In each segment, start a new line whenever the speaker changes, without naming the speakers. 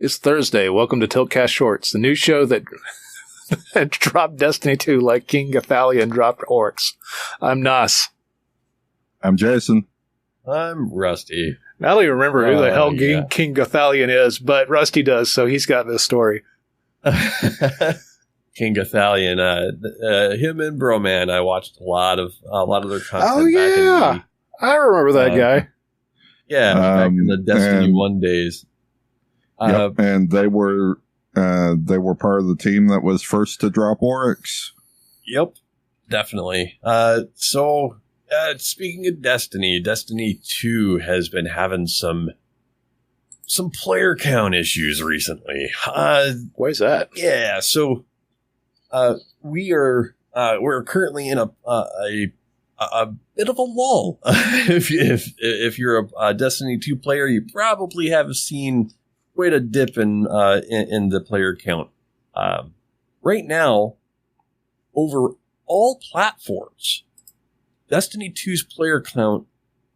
It's Thursday. Welcome to Tiltcast Shortz, the new show that dropped Destiny 2 like King Gathalion dropped Orcs. I'm Nauss.
I'm Jason.
I'm Rusty.
I don't even remember who the hell
yeah.
King Gathalion is, but Rusty does, so he's got this story.
King Gathalion, him and Broman. I watched a lot of their content.
Oh yeah, I remember that guy.
Yeah, back in the Destiny 1 days.
And they were part of the team that was first to drop Oryx.
Yep, definitely. So speaking of Destiny 2 has been having some player count issues recently.
Why's that?
Yeah, so we're currently in a bit of a lull. if you're a Destiny 2 player, you probably have seen quite a dip in the player count. Right now, over all platforms, Destiny 2's player count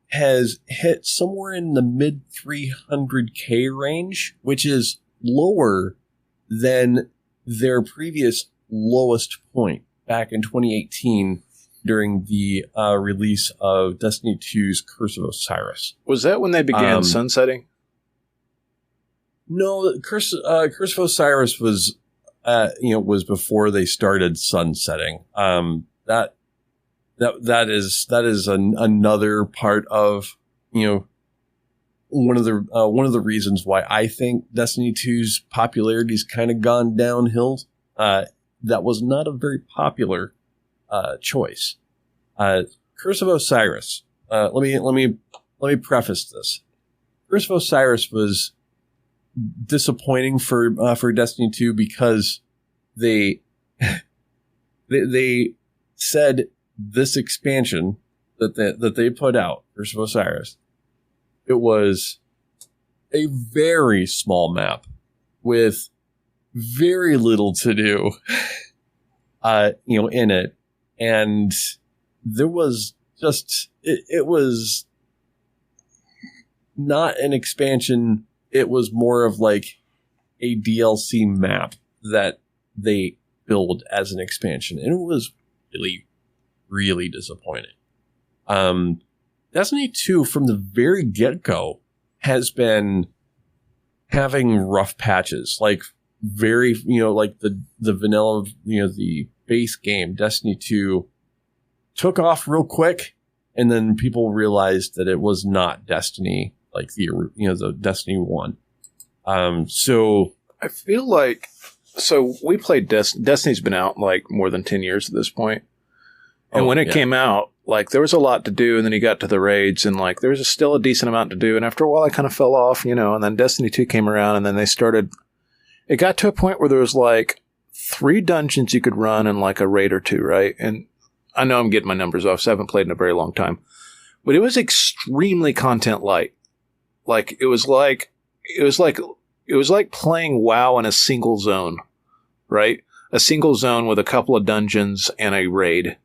has hit somewhere in the mid 300K range, which is lower than their previous lowest point back in 2018 during the release of Destiny 2's Curse of Osiris.
Was that when they began sunsetting?
No, Curse of Osiris was before they started sunsetting. That is another part of one of the reasons why I think Destiny 2's popularity's kind of gone downhill. That was not a very popular choice. Curse of Osiris. Let me preface this. Curse of Osiris was disappointing for Destiny 2 because they said this expansion that they put out, Curse of Osiris, it was a very small map with very little to do, in it, and there was just it was not an expansion. It was more of like a DLC map that they build as an expansion, and it was really, really disappointing. Destiny 2 from the very get-go has been having rough patches, like very, like the vanilla, the base game, Destiny 2 took off real quick, and then people realized that it was not Destiny, like the Destiny 1. So
I feel like, we played Destiny's been out like more than 10 years at this point. And when it came out, like there was a lot to do, and then you got to the raids, and like there was still a decent amount to do, and after a while I kind of fell off, and then Destiny 2 came around, and then it got to a point where there was like 3 dungeons you could run in like a raid or 2, right? And I know I'm getting my numbers off, so I haven't played in a very long time. But it was extremely content light. Like it was like playing WoW in a single zone, right? A single zone with a couple of dungeons and a raid.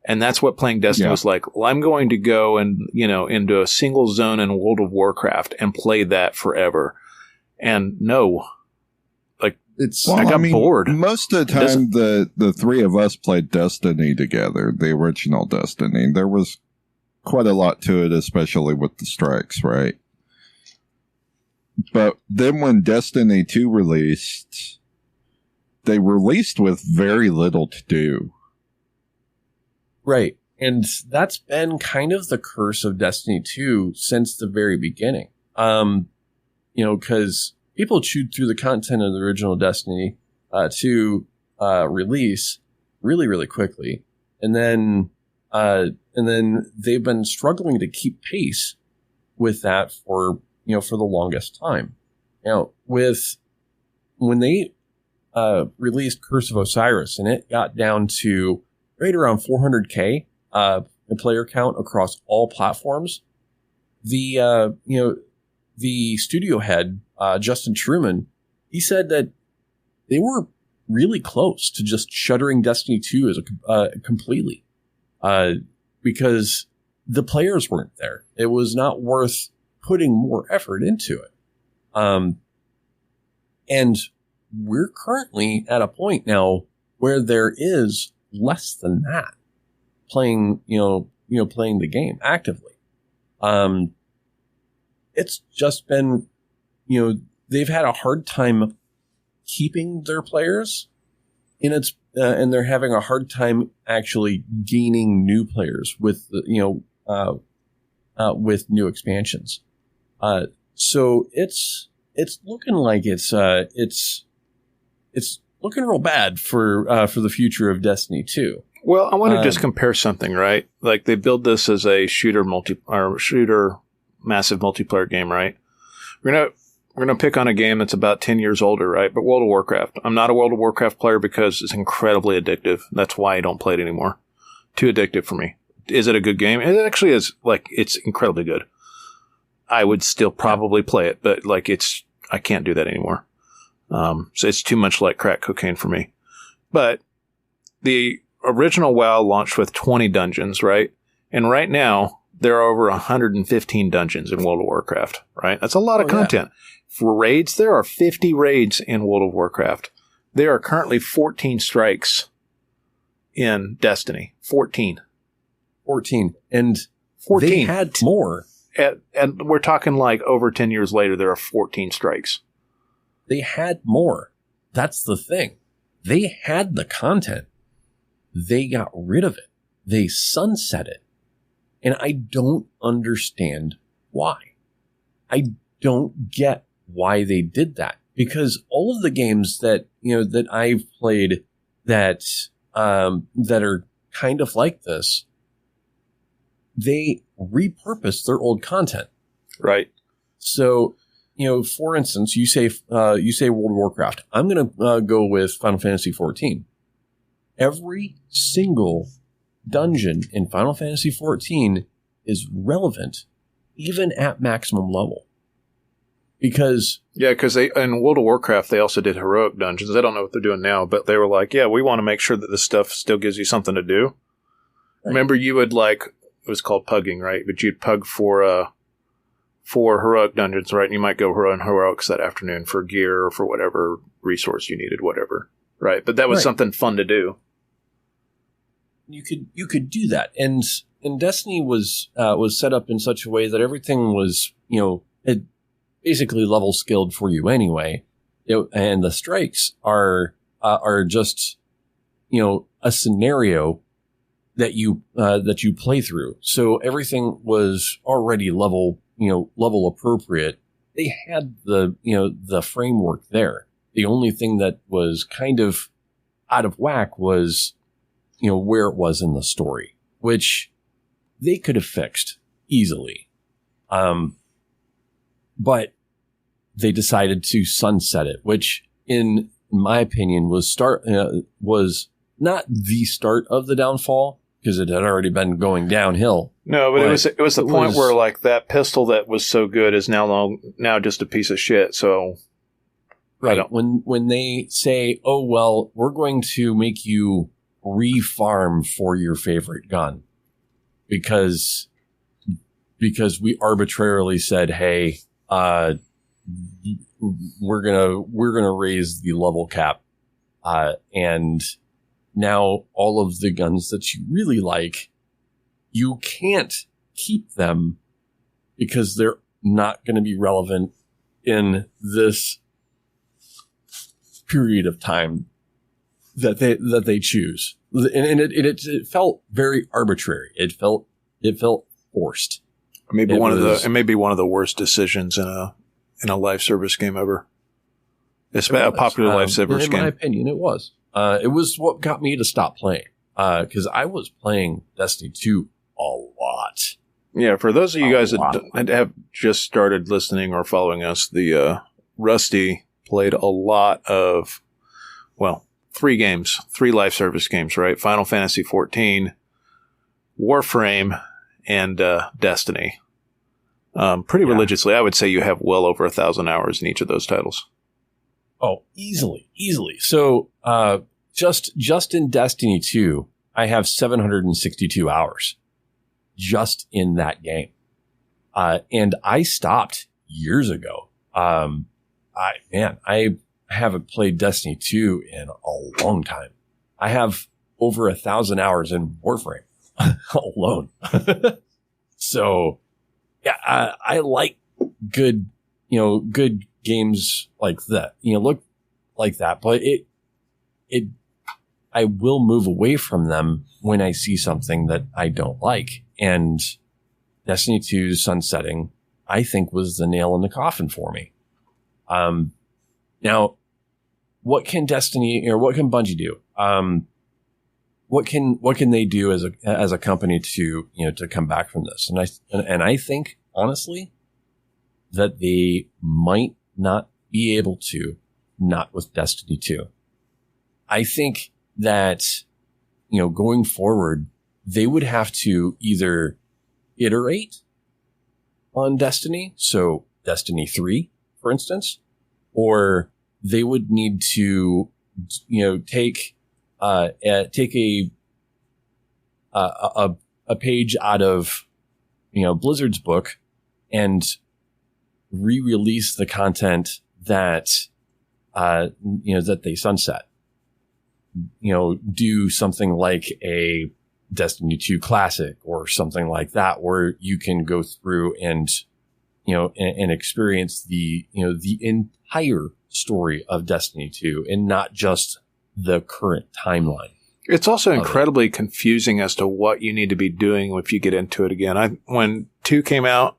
And that's what playing Destiny was like. Well, I'm going to go and, into a single zone in World of Warcraft and play that forever. And no, like I got bored.
Most of the time, the three of us played Destiny together, the original Destiny. There was quite a lot to it, especially with the strikes, right? But then when Destiny 2 released, they released with very little to do.
Right. And that's been kind of the curse of Destiny 2 since the very beginning. Because people chewed through the content of the original Destiny 2 release really, really quickly. And then they've been struggling to keep pace with that for the longest time. When they released Curse of Osiris, and it got down to right around 400K in player count across all platforms, the studio head, Justin Truman, he said that they were really close to just shuttering Destiny 2 as completely, because the players weren't there. It was not worth putting more effort into it. And we're currently at a point now where there is less than that playing the game actively. It's just been, they've had a hard time keeping their players and they're having a hard time actually gaining new players with new expansions. So it's looking like it's looking real bad for the future of Destiny 2.
Well, I want to just compare something, right? Like they build this as a shooter massive multiplayer game, right? We're gonna pick on a game that's about 10 years older, right? But World of Warcraft. I'm not a World of Warcraft player because it's incredibly addictive. That's why I don't play it anymore. Too addictive for me. Is it a good game? It actually is. Like, it's incredibly good. I would still probably play it, but like I can't do that anymore. So it's too much like crack cocaine for me. But the original WoW launched with 20 dungeons, right? And right now there are over 115 dungeons in World of Warcraft, right? That's a lot of content. Yeah. For raids, there are 50 raids in World of Warcraft. There are currently 14 strikes in Destiny. 14.
And
14.
They had more.
And we're talking like over 10 years later, there are 14 strikes.
They had more. That's the thing. They had the content. They got rid of it. They sunset it. And I don't understand why. I don't get why they did that. Because all of the games that I've played that are kind of like this, they repurpose their old content.
Right.
So, for instance, you say World of Warcraft. I'm going to go with Final Fantasy 14. Every single dungeon in Final Fantasy 14 is relevant, even at maximum level. Because
in World of Warcraft, they also did heroic dungeons. I don't know what they're doing now, but they were like, yeah, we want to make sure that this stuff still gives you something to do. Right. Remember, you would it was called pugging, right? But you'd pug for heroic dungeons, right? And you might go run heroics that afternoon for gear or for whatever resource you needed, whatever, right? But that was something fun to do.
You could do that, and Destiny was set up in such a way that everything was it basically level skilled for you anyway, and the strikes are just a scenario that you play through. So everything was already level appropriate. They had the framework there. The only thing that was kind of out of whack was where it was in the story, which they could have fixed easily. But they decided to sunset it, which in my opinion was not the start of the downfall, because it had already been going downhill.
No, but it was the point where like that pistol that was so good is now just a piece of shit. So
right, when they say, "Oh well, we're going to make you refarm for your favorite gun," because we arbitrarily said, "Hey, we're gonna raise the level cap," and now all of the guns that you really like, you can't keep them because they're not going to be relevant in this period of time that they choose. And it felt very arbitrary. It felt forced.
Maybe one of the worst decisions in a live service game ever. It's a popular live service game.
In my opinion, it was. It was what got me to stop playing. Because I was playing Destiny 2 a lot.
Yeah, for those of you guys that have just started listening or following us, the Rusty played a lot of, 3 live service games, right? Final Fantasy 14, Warframe, and Destiny. Pretty religiously. I would say you have well over 1,000 hours in each of those titles.
Oh, easily. So, just in Destiny 2, I have 762 hours just in that game. And I stopped years ago. haven't played Destiny 2 in a long time. I have over 1,000 hours in Warframe alone. So yeah, I like good games like that, look like that, but I will move away from them when I see something that I don't like. And Destiny 2's sunsetting, I think, was the nail in the coffin for me. Now, what can Destiny, or what can Bungie do? What can they do as a company to come back from this? And I think, honestly, that they might not be able to, not with Destiny 2. I think that, going forward, they would have to either iterate on Destiny, so Destiny 3, for instance, or they would need to, take a page out of, Blizzard's book and re-release the content that, that they sunset. Do something like a Destiny 2 Classic or something like that, where you can go through and, and experience the entire story of Destiny 2 and not just the current timeline.
It's also incredibly confusing as to what you need to be doing if you get into it again. When 2 came out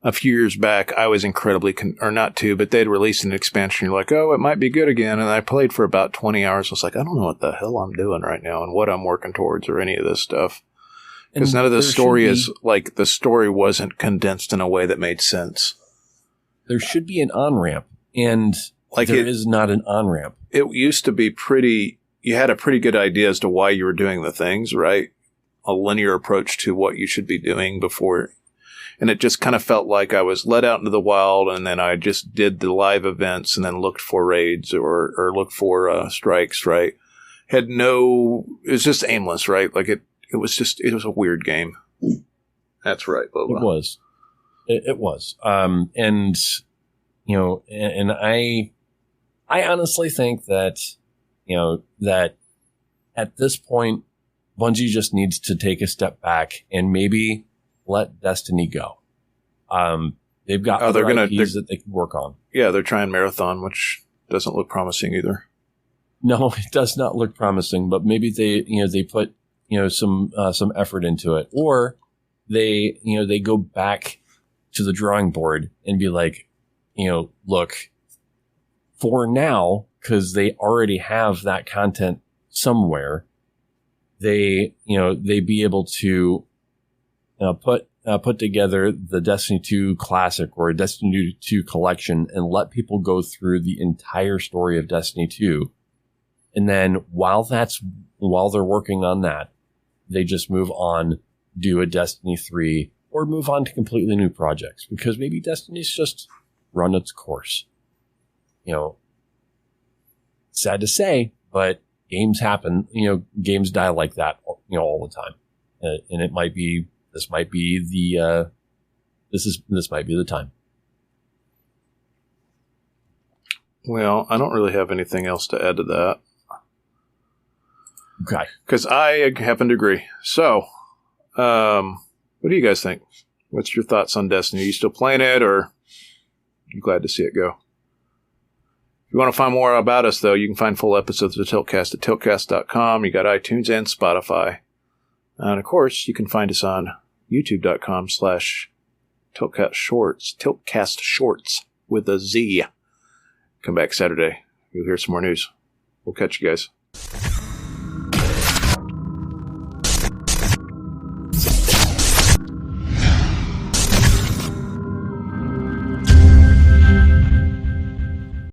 a few years back, I was incredibly, or not 2, but they'd released an expansion. You're like, oh, it might be good again. And I played for about 20 hours. I was like, I don't know what the hell I'm doing right now and what I'm working towards or any of this stuff. Because none of the story is like, the story wasn't condensed in a way that made sense.
There should be an on-ramp, and there is not an on-ramp.
It used to be you had a pretty good idea as to why you were doing the things, right? A linear approach to what you should be doing before. And it just kind of felt like I was let out into the wild, and then I just did the live events and then looked for raids or looked for strikes, right? It was just aimless, right? Like it was a weird game. That's right, Boba.
It was. It was. And I honestly think that, that at this point, Bungie just needs to take a step back and maybe let Destiny go. They've got other IPs that they can work on.
Yeah, they're trying Marathon, which doesn't look promising either.
No, it does not look promising, but maybe they put, some effort into it, or they go back to the drawing board and be like, look, for now, because they already have that content somewhere, they be able to put together the Destiny 2 Classic or a Destiny 2 collection and let people go through the entire story of Destiny 2. And then while they're working on that, they just move on, do a Destiny 3, or move on to completely new projects, because maybe Destiny's just run its course. Sad to say, but games happen, games die like that, all the time. And this might be the time.
Well, I don't really have anything else to add to that.
Okay.
Because I happen to agree. So, what do you guys think? What's your thoughts on Destiny? Are you still playing it, or are you glad to see it go? If you want to find more about us, though, you can find full episodes of the Tiltcast at tiltcast.com. You got iTunes and Spotify. And, of course, you can find us on youtube.com/Tiltcast Shorts. Tiltcast Shorts with a Z. Come back Saturday. You'll hear some more news. We'll catch you guys.